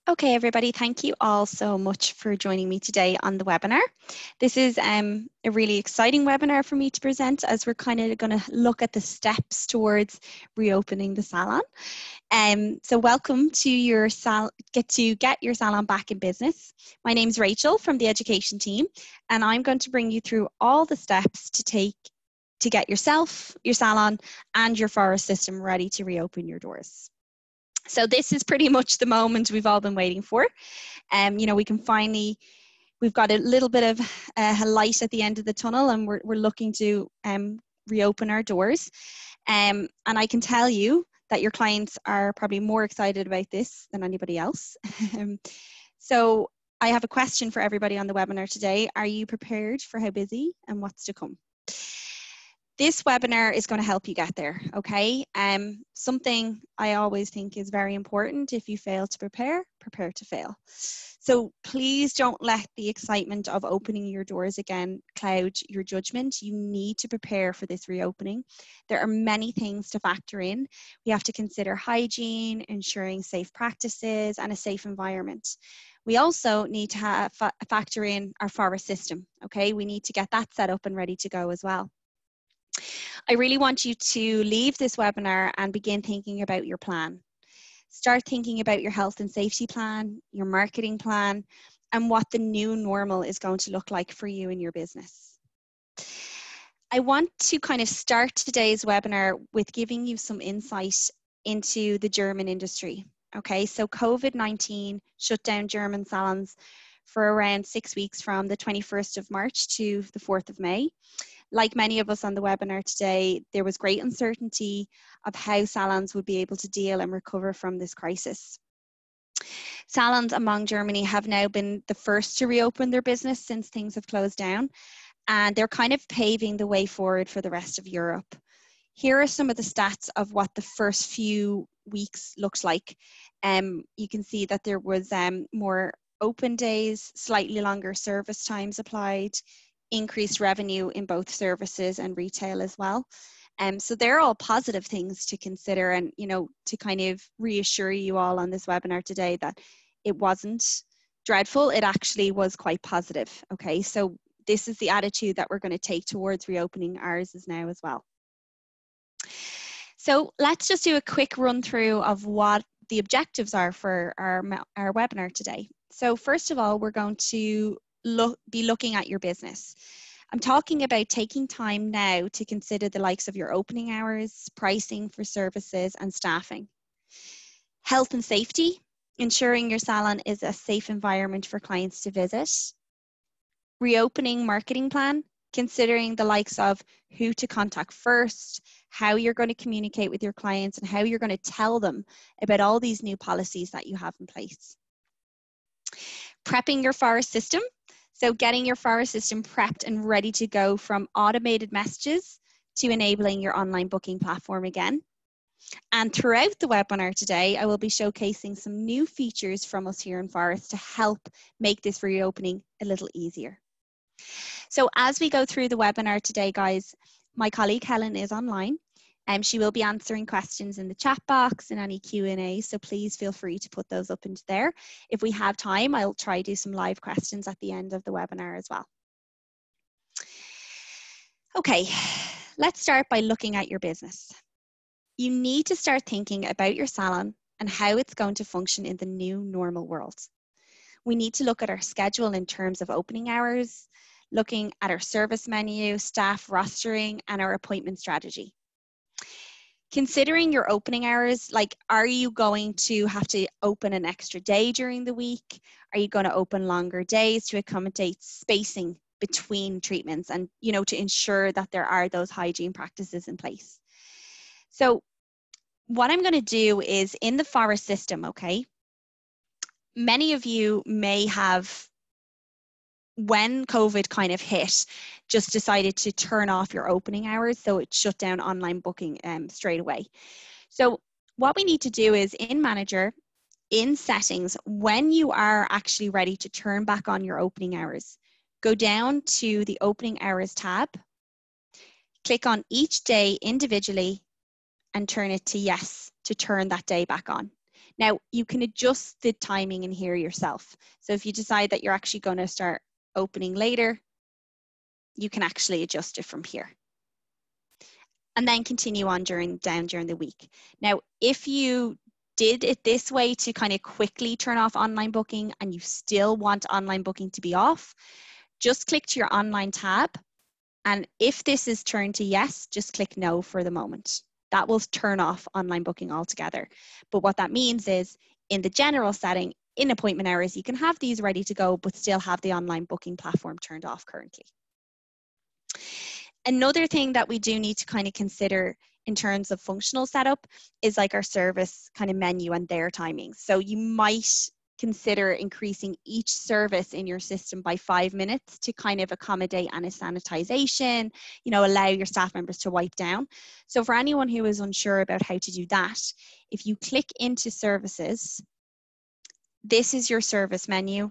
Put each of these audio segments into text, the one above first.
Okay, everybody, thank you all so much for joining me today on the webinar. This is a really exciting webinar for me to present, as we're kind of going to look at the steps towards reopening the salon. So welcome to your get your salon back in business. My name's Rachel from the education team, and I'm going to bring you through all the steps to get yourself, your salon, and your Phorest system ready to reopen your doors. So this is pretty much the moment we've all been waiting for. We've got a little bit of a light at the end of the tunnel, and we're looking to reopen our doors. And I can tell you that your clients are probably more excited about this than anybody else. So I have a question for everybody on the webinar today. Are you prepared for how busy and what's to come? This webinar is going to help you get there, okay? Something I always think is very important: if you fail to prepare, prepare to fail. So please don't let the excitement of opening your doors again cloud your judgment. You need to prepare for this reopening. There are many things to factor in. We have to consider hygiene, ensuring safe practices, and a safe environment. We also need to factor in our Phorest system, okay? We need to get that set up and ready to go as well. I really want you to leave this webinar and begin thinking about your plan. Start thinking about your health and safety plan, your marketing plan, and what the new normal is going to look like for you and your business. I want to kind of start today's webinar with giving you some insight into the German industry. Okay, so COVID-19 shut down German salons for around 6 weeks, from the 21st of March to the 4th of May. Like many of us on the webinar today, there was great uncertainty of how salons would be able to deal and recover from this crisis. Salons among Germany have now been the first to reopen their business since things have closed down, and they're kind of paving the way forward for the rest of Europe. Here are some of the stats of what the first few weeks looked like. You can see that there was more open days, slightly longer service times applied, increased revenue in both services and retail as well. So they're all positive things to consider, and to kind of reassure you all on this webinar today that it wasn't dreadful. It actually was quite positive. Okay, so this is the attitude that we're going to take towards reopening ours is now as well. So let's just do a quick run through of what the objectives are for our webinar today. So first of all, we're going to be looking at your business. I'm talking about taking time now to consider the likes of your opening hours, pricing for services, and staffing. Health and safety, ensuring your salon is a safe environment for clients to visit. Reopening marketing plan, considering the likes of who to contact first, how you're going to communicate with your clients, and how you're going to tell them about all these new policies that you have in place. Prepping your Phorest system. So getting your Phorest system prepped and ready to go, from automated messages to enabling your online booking platform again. And throughout the webinar today, I will be showcasing some new features from us here in Phorest to help make this reopening a little easier. So as we go through the webinar today, guys, my colleague Helen is online, and she will be answering questions in the chat box and any Q&A, so please feel free to put those up into there. If we have time, I'll try to do some live questions at the end of the webinar as well. Okay, let's start by looking at your business. You need to start thinking about your salon and how it's going to function in the new normal world. We need to look at our schedule in terms of opening hours, looking at our service menu, staff rostering, and our appointment strategy. Considering your opening hours, like, are you going to have to open an extra day during the week? Are you going to open longer days to accommodate spacing between treatments and, to ensure that there are those hygiene practices in place? So what I'm going to do is, in the Phorest system, okay, many of you may have, when COVID kind of hit, just decided to turn off your opening hours, so it shut down online booking straight away. So what we need to do is, in Manager, in Settings, when you are actually ready to turn back on your opening hours, go down to the Opening Hours tab, click on each day individually, and turn it to yes to turn that day back on. Now, you can adjust the timing in here yourself. So if you decide that you're actually going to start opening later, you can actually adjust it from here. And then continue on during the week. Now, if you did it this way to kind of quickly turn off online booking and you still want online booking to be off, just click to your online tab. And if this is turned to yes, just click no for the moment. That will turn off online booking altogether. But what that means is in the general setting, in appointment hours, you can have these ready to go, but still have the online booking platform turned off currently. Another thing that we do need to kind of consider in terms of functional setup is like our service kind of menu and their timings. So you might consider increasing each service in your system by 5 minutes to kind of accommodate any sanitization, allow your staff members to wipe down. So for anyone who is unsure about how to do that, if you click into services, this is your service menu.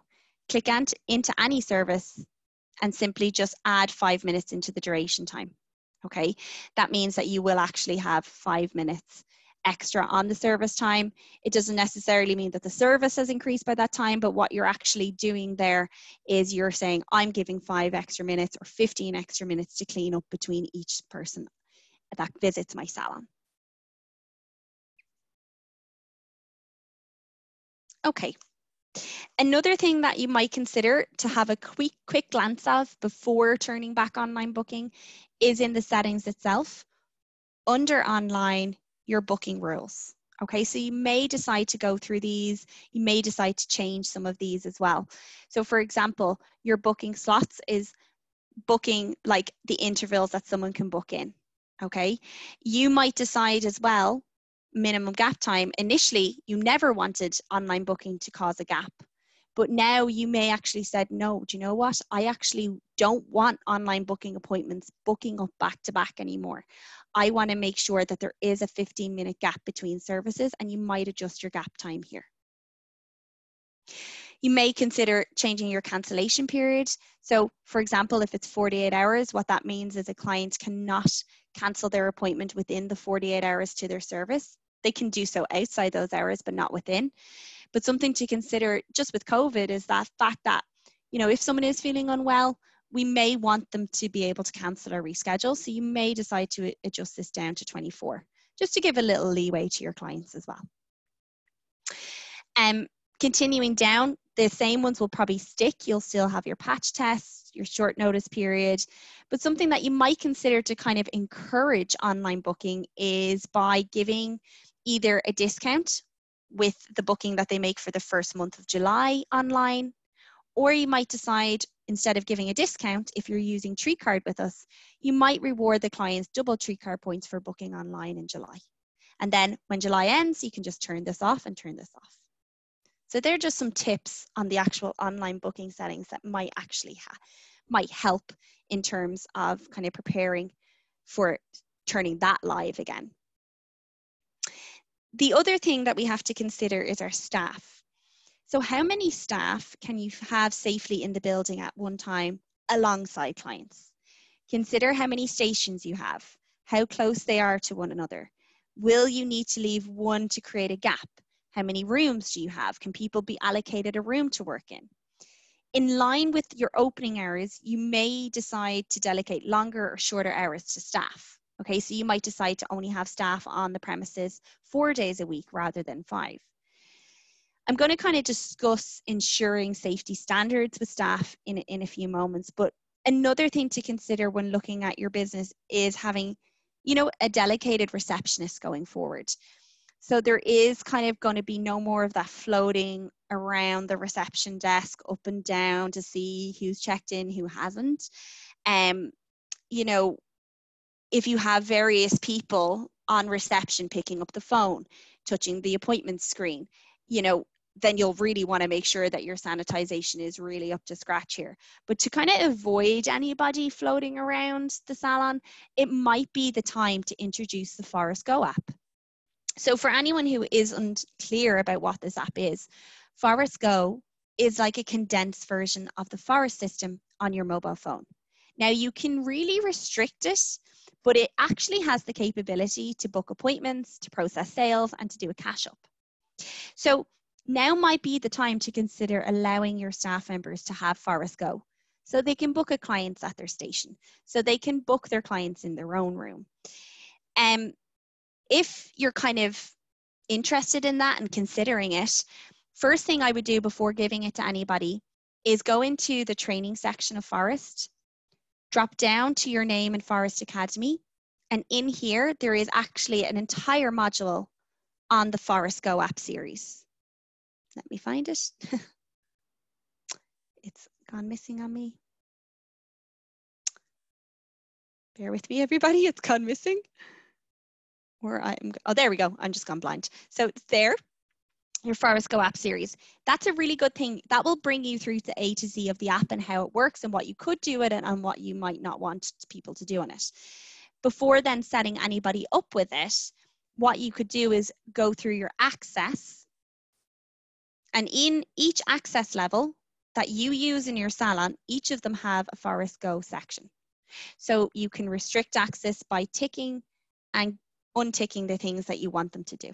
Click into any service and simply just add 5 minutes into the duration time. Okay, that means that you will actually have 5 minutes extra on the service time. It doesn't necessarily mean that the service has increased by that time, but what you're actually doing there is you're saying, I'm giving 5 extra minutes or 15 extra minutes to clean up between each person that visits my salon. Okay. Another thing that you might consider to have a quick glance of before turning back online booking is in the settings itself. Under online, your booking rules. Okay, so you may decide to go through these. You may decide to change some of these as well. So for example, your booking slots is booking like the intervals that someone can book in. Okay, you might decide as well, minimum gap time. Initially, you never wanted online booking to cause a gap. But now you may actually said, no, do you know what? I actually don't want online booking appointments booking up back to back anymore. I want to make sure that there is a 15-minute gap between services, and you might adjust your gap time here. You may consider changing your cancellation period. So for example, if it's 48 hours, what that means is a client cannot cancel their appointment within the 48 hours to their service. They can do so outside those hours, but not within. But something to consider just with COVID is that fact that, if someone is feeling unwell, we may want them to be able to cancel or reschedule. So you may decide to adjust this down to 24, just to give a little leeway to your clients as well. Continuing down, the same ones will probably stick. You'll still have your patch tests, your short notice period, but something that you might consider to kind of encourage online booking is by giving either a discount with the booking that they make for the first month of July online, or you might decide instead of giving a discount, if you're using Tree Card with us, you might reward the clients double Tree Card points for booking online in July. And then when July ends, you can just turn this off and turn this off. So they're just some tips on the actual online booking settings that might actually might help in terms of kind of preparing for turning that live again. The other thing that we have to consider is our staff. So how many staff can you have safely in the building at one time alongside clients? Consider how many stations you have, how close they are to one another. Will you need to leave one to create a gap? How many rooms do you have? Can people be allocated a room to work in? In line with your opening hours, you may decide to delegate longer or shorter hours to staff. Okay, so you might decide to only have staff on the premises 4 days a week rather than 5. I'm going to kind of discuss ensuring safety standards with staff in a few moments, but another thing to consider when looking at your business is having, a dedicated receptionist going forward. So there is kind of going to be no more of that floating around the reception desk up and down to see who's checked in, who hasn't. If you have various people on reception picking up the phone, touching the appointment screen, then you'll really want to make sure that your sanitization is really up to scratch here. But to kind of avoid anybody floating around the salon, it might be the time to introduce the Phorest Go app. So for anyone who is unclear about what this app is, Phorest Go is like a condensed version of the Phorest system on your mobile phone. Now you can really restrict it, but it actually has the capability to book appointments, to process sales, and to do a cash up. So now might be the time to consider allowing your staff members to have Phorest Go. So they can book a clients at their station. So they can book their clients in their own room. If you're kind of interested in that and considering it, first thing I would do before giving it to anybody is go into the training section of Phorest, drop down to your name in Phorest Academy, and in here there is actually an entire module on the Phorest Go app series. Let me find it. It's gone missing on me. Bear with me, everybody. It's gone missing. Oh, there we go. I'm just gone blind. So it's there, your Phorest Go app series. That's a really good thing. That will bring you through to A to Z of the app and how it works and what you could do with it and what you might not want people to do on it. Before then setting anybody up with it, what you could do is go through your access. And in each access level that you use in your salon, each of them have a Phorest Go section. So you can restrict access by ticking and unticking the things that you want them to do.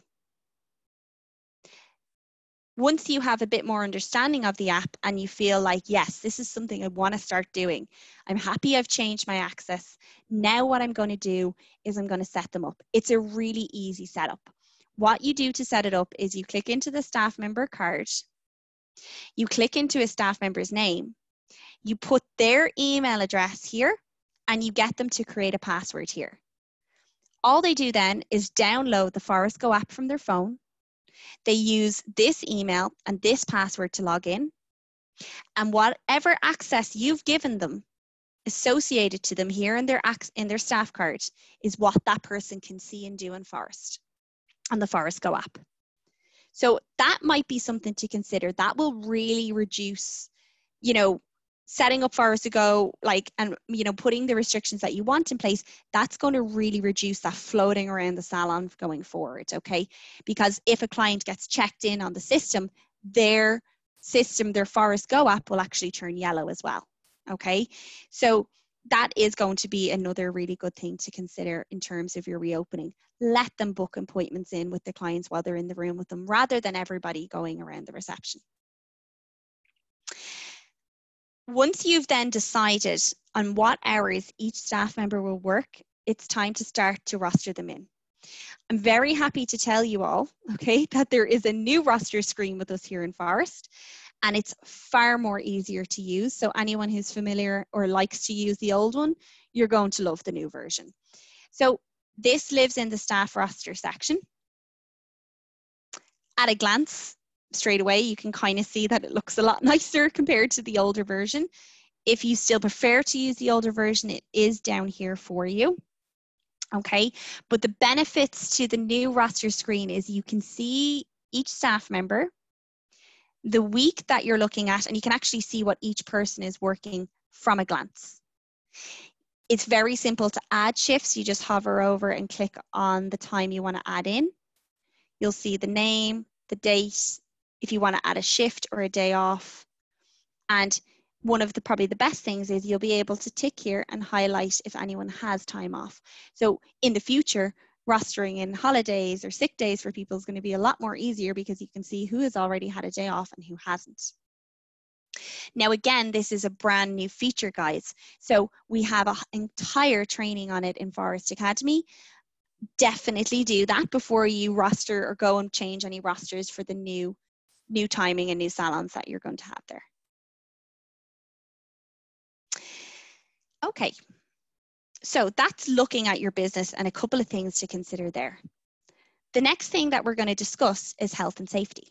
Once you have a bit more understanding of the app and you feel like, yes, this is something I want to start doing. I'm happy I've changed my access. Now what I'm going to do is I'm going to set them up. It's a really easy setup. What you do to set it up is you click into the staff member card. You click into a staff member's name. You put their email address here and you get them to create a password here. All they do then is download the Phorest Go app from their phone. They use this email and this password to log in. And whatever access you've given them associated to them here in their staff card is what that person can see and do in Phorest on the Phorest Go app. So that might be something to consider. That will really reduce, setting up Phorest to Go, and putting the restrictions that you want in place, that's going to really reduce that floating around the salon going forward, okay? Because if a client gets checked in on the system, their Phorest Go app will actually turn yellow as well, okay? So that is going to be another really good thing to consider in terms of your reopening. Let them book appointments in with the clients while they're in the room with them, rather than everybody going around the reception. Once you've then decided on what hours each staff member will work, it's time to start to roster them in. I'm very happy to tell you all, okay, that there is a new roster screen with us here in Phorest, and it's far more easier to use. So anyone who's familiar or likes to use the old one, you're going to love the new version. So this lives in the staff roster section. At a glance, straight away, you can kind of see that it looks a lot nicer compared to the older version. If you still prefer to use the older version, it is down here for you. Okay, but the benefits to the new roster screen is you can see each staff member, the week that you're looking at, and you can actually see what each person is working from a glance. It's very simple to add shifts. You just hover over and click on the time you want to add in. You'll see the name, the date, if you want to add a shift or a day off. And one of probably the best things is you'll be able to tick here and highlight if anyone has time off. So in the future, rostering in holidays or sick days for people is going to be a lot more easier because you can see who has already had a day off and who hasn't. Now, again, this is a brand new feature, guys. So we have an entire training on it in Phorest Academy. Definitely do that before you roster or go and change any rosters for the new timing and new salons that you're going to have there. Okay, so that's looking at your business and a couple of things to consider there. The next thing that we're going to discuss is health and safety.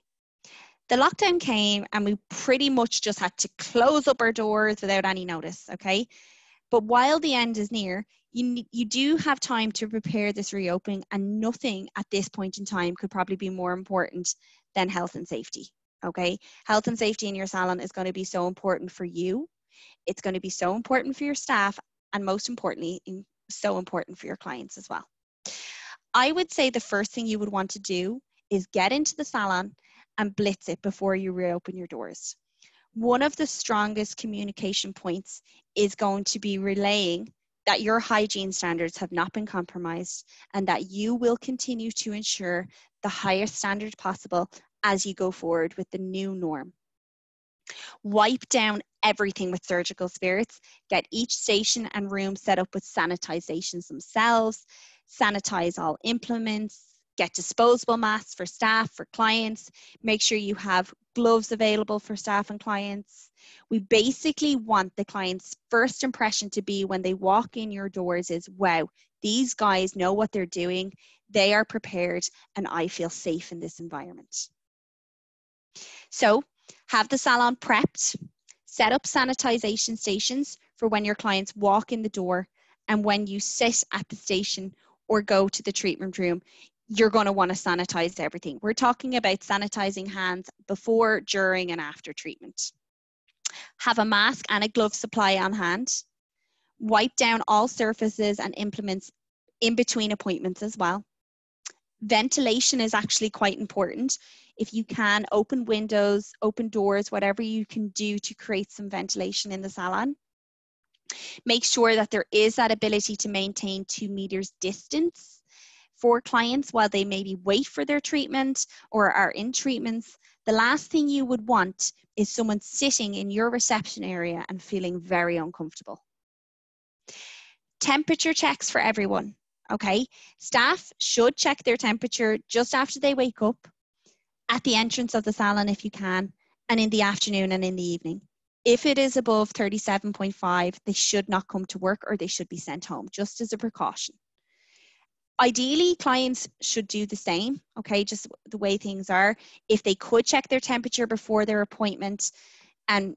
The lockdown came and we pretty much just had to close up our doors without any notice, okay? But while the end is near, you do have time to prepare this reopening, and nothing at this point in time could probably be more important than health and safety, okay? Health and safety in your salon is going to be so important for you. It's going to be so important for your staff, and most importantly, so important for your clients as well. I would say the first thing you would want to do is get into the salon and blitz it before you reopen your doors. One of the strongest communication points is going to be relaying that your hygiene standards have not been compromised, and that you will continue to ensure the highest standard possible as you go forward with the new norm. Wipe down everything with surgical spirits. Get each station and room set up with sanitizations themselves. Sanitize all implements. Get disposable masks for staff, for clients. Make sure you have gloves available for staff and clients. We basically want the client's first impression to be when they walk in your doors is, wow, these guys know what they're doing. They are prepared and I feel safe in this environment. So have the salon prepped, set up sanitization stations for when your clients walk in the door, and when you sit at the station or go to the treatment room, you're going to want to sanitize everything. We're talking about sanitizing hands before, during, and after treatment. Have a mask and a glove supply on hand. Wipe down all surfaces and implements in between appointments as well. Ventilation is actually quite important. If you can, open windows, open doors, whatever you can do to create some ventilation in the salon. Make sure that there is that ability to maintain 2 meters distance for clients while they maybe wait for their treatment or are in treatments. The last thing you would want is someone sitting in your reception area and feeling very uncomfortable. Temperature checks for everyone. Okay, staff should check their temperature just after they wake up, at the entrance of the salon if you can, and in the afternoon and in the evening. If it is above 37.5, they should not come to work or they should be sent home, just as a precaution. Ideally, clients should do the same, okay, just the way things are. If they could check their temperature before their appointment, and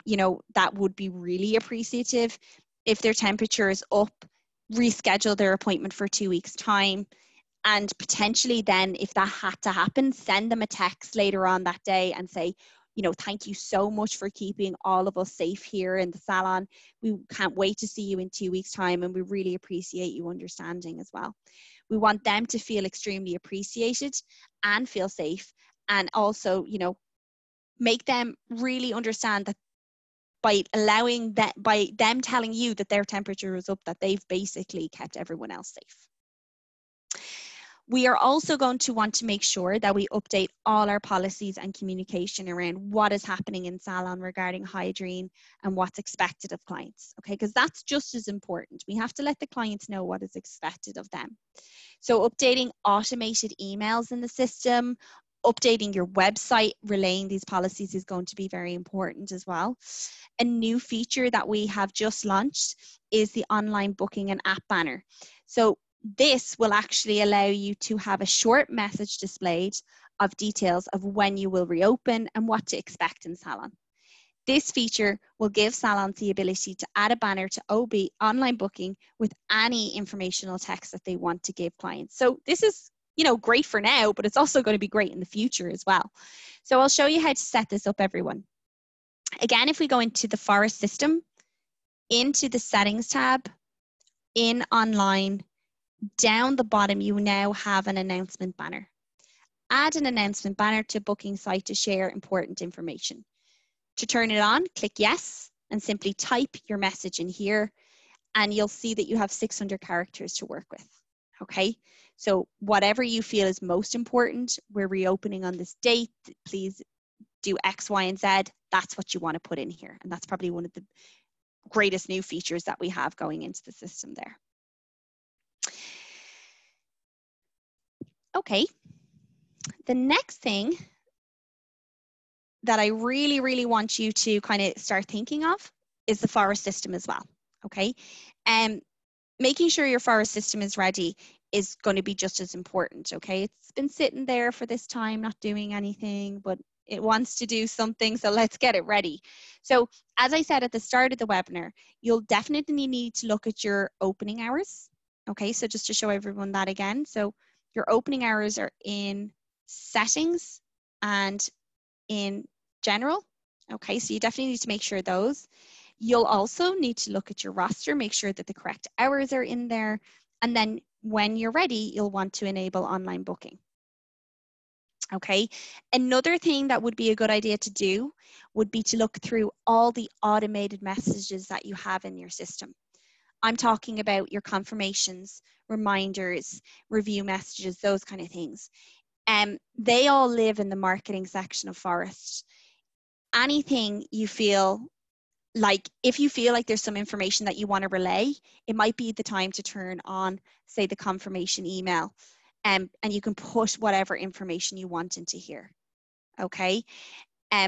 that would be really appreciative. If their temperature is up, reschedule their appointment for 2 weeks' time. And potentially then, if that had to happen, send them a text later on that day and say, thank you so much for keeping all of us safe here in the salon. We can't wait to see you in 2 weeks' time, and we really appreciate you understanding as well. We want them to feel extremely appreciated and feel safe, and also, make them really understand that by them telling you that their temperature is up, that they've basically kept everyone else safe. We are also going to want to make sure that we update all our policies and communication around what is happening in salon regarding hygiene and what's expected of clients, okay? Because that's just as important. We have to let the clients know what is expected of them. So updating automated emails in the system, updating your website, relaying these policies is going to be very important as well. A new feature that we have just launched is the online booking and app banner. So this will actually allow you to have a short message displayed of details of when you will reopen and what to expect in salon. This feature will give salons the ability to add a banner to OB online booking with any informational text that they want to give clients. So this is, great for now, but it's also going to be great in the future as well. So I'll show you how to set this up, everyone. Again, if we go into the Phorest system, into the settings tab, in online, down the bottom, you now have an announcement banner. Add an announcement banner to booking site to share important information. To turn it on, click yes, and simply type your message in here, and you'll see that you have 600 characters to work with, okay? So whatever you feel is most important, we're reopening on this date, please do X, Y, and Z, that's what you want to put in here. And that's probably one of the greatest new features that we have going into the system there. Okay, the next thing that I really, really want you to kind of start thinking of is the Phorest system as well, okay? Making sure your Phorest system is ready is going to be just as important, okay? It's been sitting there for this time, not doing anything, but it wants to do something, so let's get it ready. So as I said at the start of the webinar, you'll definitely need to look at your opening hours, okay? So just to show everyone that again, so your opening hours are in settings and in general, okay? So you definitely need to make sure those. You'll also need to look at your roster, make sure that the correct hours are in there, and then when you're ready, you'll want to enable online booking. Okay, another thing that would be a good idea to do would be to look through all the automated messages that you have in your system. I'm talking about your confirmations, reminders, review messages, those kind of things. They all live in the marketing section of Phorest. Anything you feel like, if you feel like there's some information that you want to relay, it might be the time to turn on, say, the confirmation email, and you can put whatever information you want into here. Okay.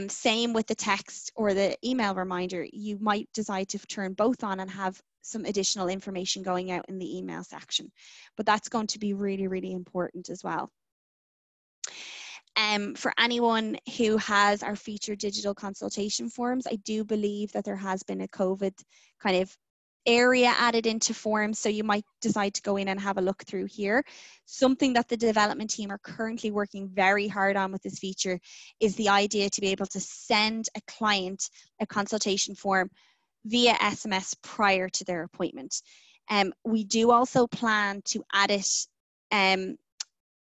Same with the text or the email reminder. You might decide to turn both on and have some additional information going out in the email section, but that's going to be really, really important as well. For anyone who has our featured digital consultation forms, I do believe that there has been a COVID kind of area added into forms, so you might decide to go in and have a look through here. Something that the development team are currently working very hard on with this feature is the idea to be able to send a client a consultation form via SMS prior to their appointment. We do also plan to add it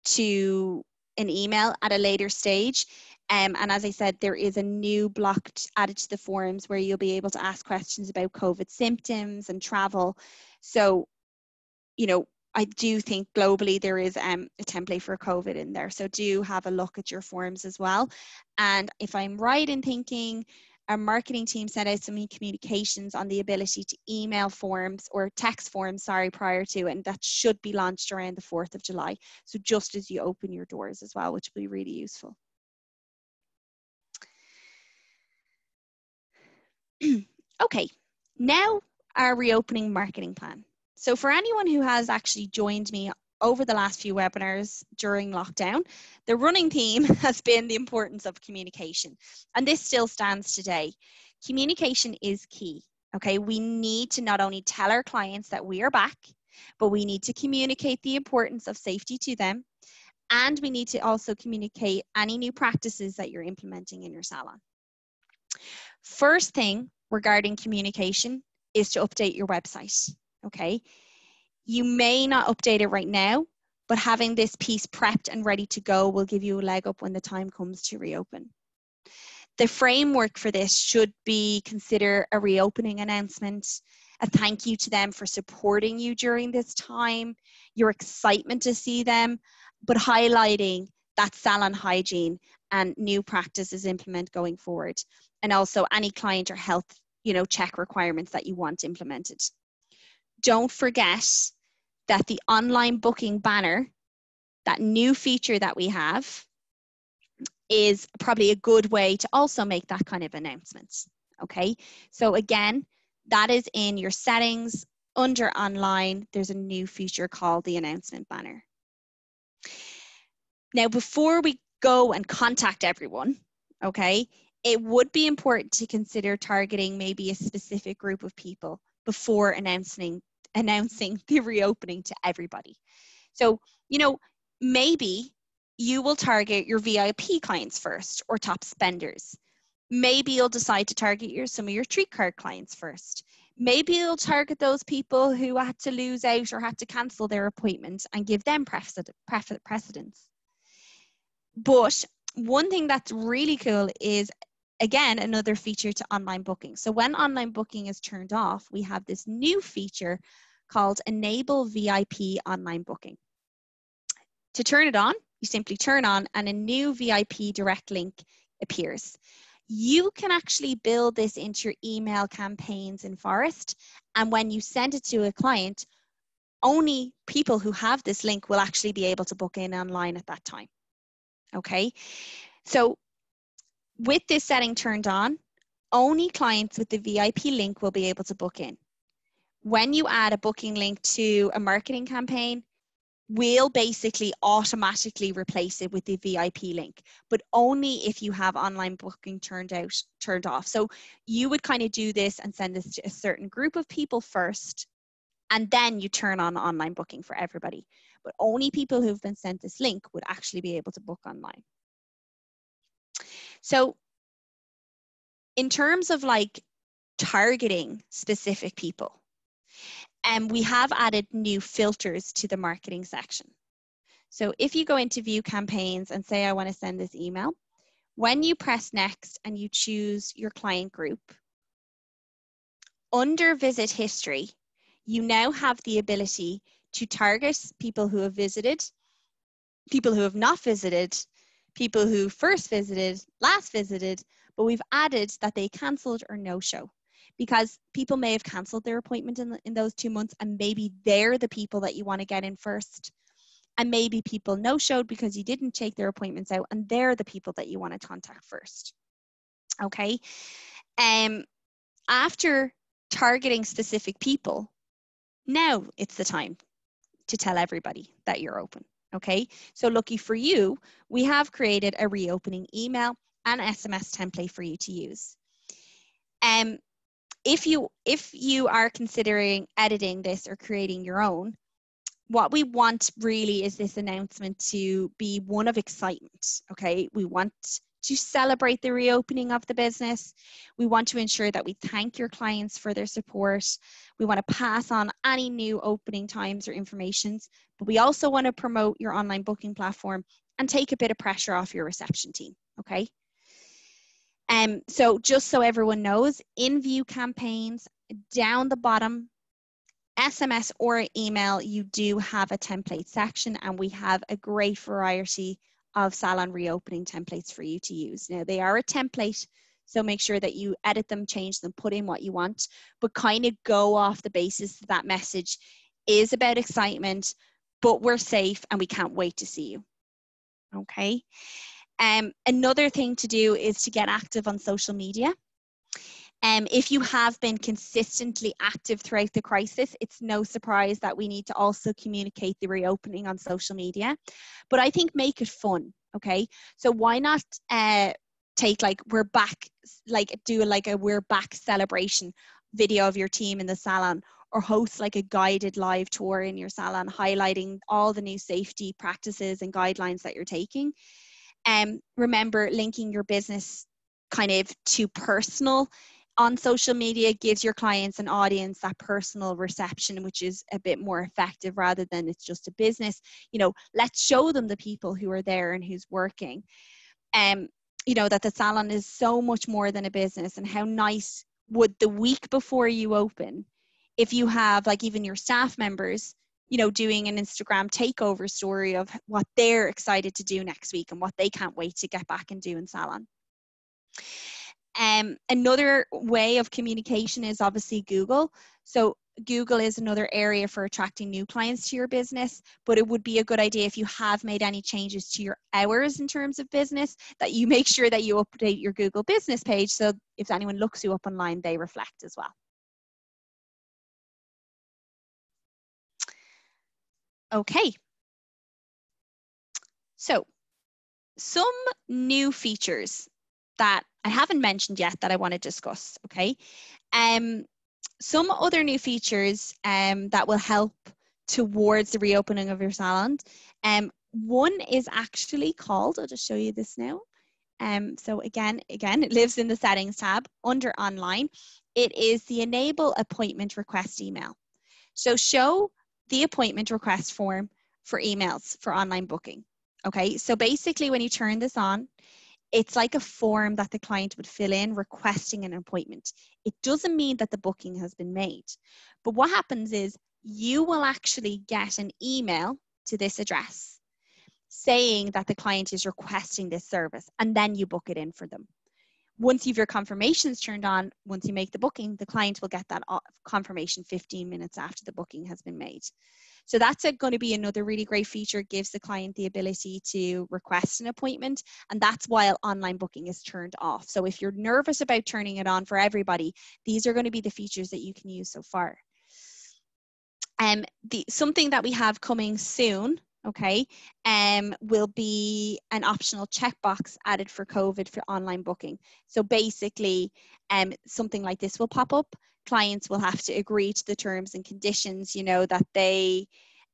to an email at a later stage. And as I said, there is a new block added to the forums where you'll be able to ask questions about COVID symptoms and travel. So, you know, I do think globally there is a template for COVID in there. So do have a look at your forms as well. And if I'm right in thinking, our marketing team sent out some communications on the ability to email forms or text forms, prior to, and that should be launched around the 4th of July. So just as you open your doors as well, which will be really useful. Okay, now our reopening marketing plan. So for anyone who has actually joined me over the last few webinars during lockdown, the running theme has been the importance of communication. And this still stands today. Communication is key, okay? We need to not only tell our clients that we are back, but we need to communicate the importance of safety to them. And we need to also communicate any new practices that you're implementing in your salon. First thing regarding communication is to update your website, okay? You may not update it right now, but having this piece prepped and ready to go will give you a leg up when the time comes to reopen. The framework for this should be consider a reopening announcement, a thank you to them for supporting you during this time, your excitement to see them, but highlighting that salon hygiene and new practices implement going forward, and also any client or health, check requirements that you want implemented. Don't forget that the online booking banner, that new feature that we have, is probably a good way to also make that kind of announcement. Okay, so again, that is in your settings. Under online, there's a new feature called the announcement banner. Now, before we go and contact everyone, okay, it would be important to consider targeting maybe a specific group of people before announcing the reopening to everybody. So, maybe you will target your VIP clients first, or top spenders. Maybe you'll decide to target some of your treat card clients first. Maybe you'll target those people who had to lose out or had to cancel their appointment and give them precedence. But one thing that's really cool is, again, another feature to online booking. So when online booking is turned off, we have this new feature called Enable VIP Online Booking. To turn it on, you simply turn on and a new VIP direct link appears. You can actually build this into your email campaigns in Phorest, and when you send it to a client, only people who have this link will actually be able to book in online at that time. Okay, so with this setting turned on, only clients with the VIP link will be able to book in. When you add a booking link to a marketing campaign, we'll basically automatically replace it with the VIP link, but only if you have online booking turned off. So you would kind of do this and send this to a certain group of people first, and then you turn on online booking for everybody. But only people who've been sent this link would actually be able to book online. So in terms of like targeting specific people, we have added new filters to the marketing section. So if you go into view campaigns and say, I want to send this email, when you press next and you choose your client group, under visit history, you now have the ability to target people who have visited, people who have not visited, people who first visited, last visited, but we've added that they cancelled or no-show, because people may have cancelled their appointment in those 2 months, and maybe they're the people that you want to get in first. And maybe people no-showed because you didn't take their appointments out, and they're the people that you want to contact first. Okay. After targeting specific people, now it's the time to tell everybody that you're open. Okay. So lucky for you, we have created a reopening email and SMS template for you to use. If you are considering editing this or creating your own, what we want really is this announcement to be one of excitement. Okay, we want to celebrate the reopening of the business. We want to ensure that we thank your clients for their support. We want to pass on any new opening times or informations, but we also want to promote your online booking platform and take a bit of pressure off your reception team. Okay. So just so everyone knows, in view campaigns, down the bottom, SMS or email, you do have a template section, and we have a great variety of salon reopening templates for you to use. Now, they are a template, so make sure that you edit them, change them, put in what you want, but kind of go off the basis that message is about excitement, but we're safe and we can't wait to see you. Okay. Another thing to do is to get active on social media. If you have been consistently active throughout the crisis, it's no surprise that we need to also communicate the reopening on social media. But I think make it fun, okay? So why not take like we're back, like do like a we're back celebration video of your team in the salon, or host like a guided live tour in your salon highlighting all the new safety practices and guidelines that you're taking. Remember, linking your business kind of to personal on social media gives your clients and audience that personal reception, which is a bit more effective rather than it's just a business. You know, let's show them the people who are there and who's working. You know, that the salon is so much more than a business, and how nice would the week before you open, if you have like even your staff members, you know, doing an Instagram takeover story of what they're excited to do next week and what they can't wait to get back and do in salon. Another way of communication is obviously Google. So Google is another area for attracting new clients to your business, but it would be a good idea if you have made any changes to your hours in terms of business, that you make sure that you update your Google business page, so if anyone looks you up online, they reflect as well. Okay. So some new features that I haven't mentioned yet that I want to discuss, okay? Some other new features that will help towards the reopening of your salon. One is actually called, I'll just show you this now. So again, it lives in the settings tab under online. It is the enable appointment request email. So show the appointment request form for emails for online booking. Okay, so basically when you turn this on, it's like a form that the client would fill in requesting an appointment. It doesn't mean that the booking has been made. But what happens is you will actually get an email to this address saying that the client is requesting this service, and then you book it in for them. Once you've your confirmations turned on, once you make the booking, the client will get that confirmation 15 minutes after the booking has been made. So that's going to be another really great feature. It gives the client the ability to request an appointment, and that's while online booking is turned off. So if you're nervous about turning it on for everybody, these are going to be the features that you can use so far. Something that we have coming soon, okay, will be an optional checkbox added for COVID for online booking. So basically, something like this will pop up. Clients will have to agree to the terms and conditions, you know, that they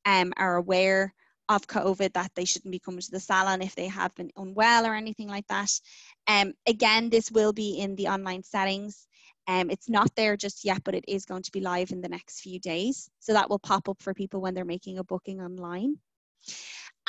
are aware of COVID, that they shouldn't be coming to the salon if they have been unwell or anything like that. Again, this will be in the online settings. It's not there just yet, but it is going to be live in the next few days. So that will pop up for people when they're making a booking online.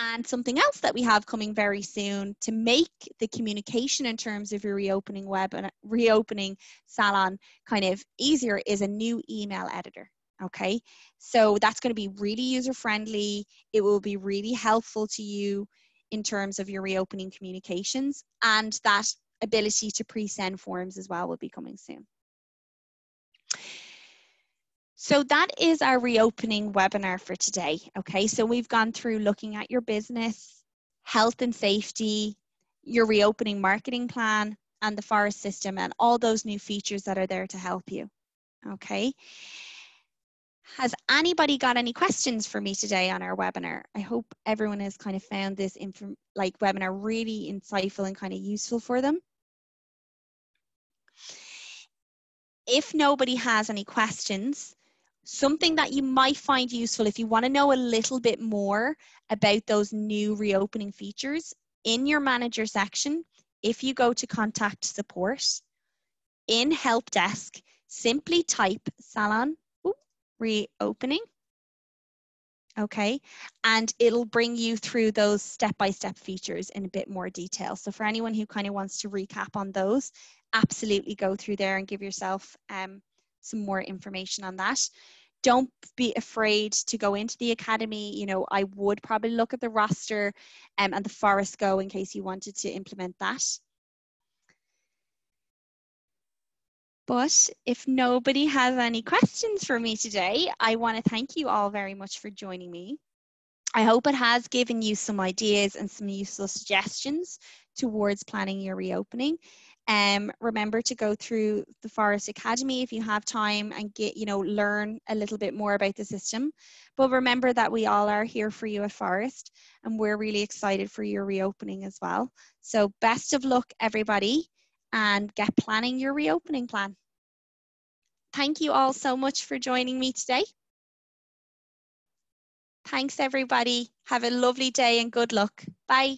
And something else that we have coming very soon to make the communication in terms of your reopening web and reopening salon kind of easier is a new email editor. Okay, so that's going to be really user friendly. It will be really helpful to you in terms of your reopening communications, and that ability to pre-send forms as well will be coming soon. So that is our reopening webinar for today. Okay, so we've gone through looking at your business, health and safety, your reopening marketing plan, and the Phorest system, and all those new features that are there to help you. Okay. Has anybody got any questions for me today on our webinar? I hope everyone has kind of found this webinar really insightful and kind of useful for them. If nobody has any questions, something that you might find useful if you want to know a little bit more about those new reopening features, in your manager section, if you go to contact support, in help desk, simply type Salon reopening. Okay, and it'll bring you through those step-by-step features in a bit more detail. So for anyone who kind of wants to recap on those, absolutely go through there and give yourself some more information on that. Don't be afraid to go into the academy. You know, I would probably look at the roster and the Phorest Go in case you wanted to implement that. But if nobody has any questions for me today, I want to thank you all very much for joining me. I hope it has given you some ideas and some useful suggestions towards planning your reopening. Remember to go through the Phorest Academy if you have time and learn a little bit more about the system. But remember that we all are here for you at Phorest, and we're really excited for your reopening as well. So best of luck, everybody, and get planning your reopening plan. Thank you all so much for joining me today. Thanks, everybody. Have a lovely day and good luck. Bye.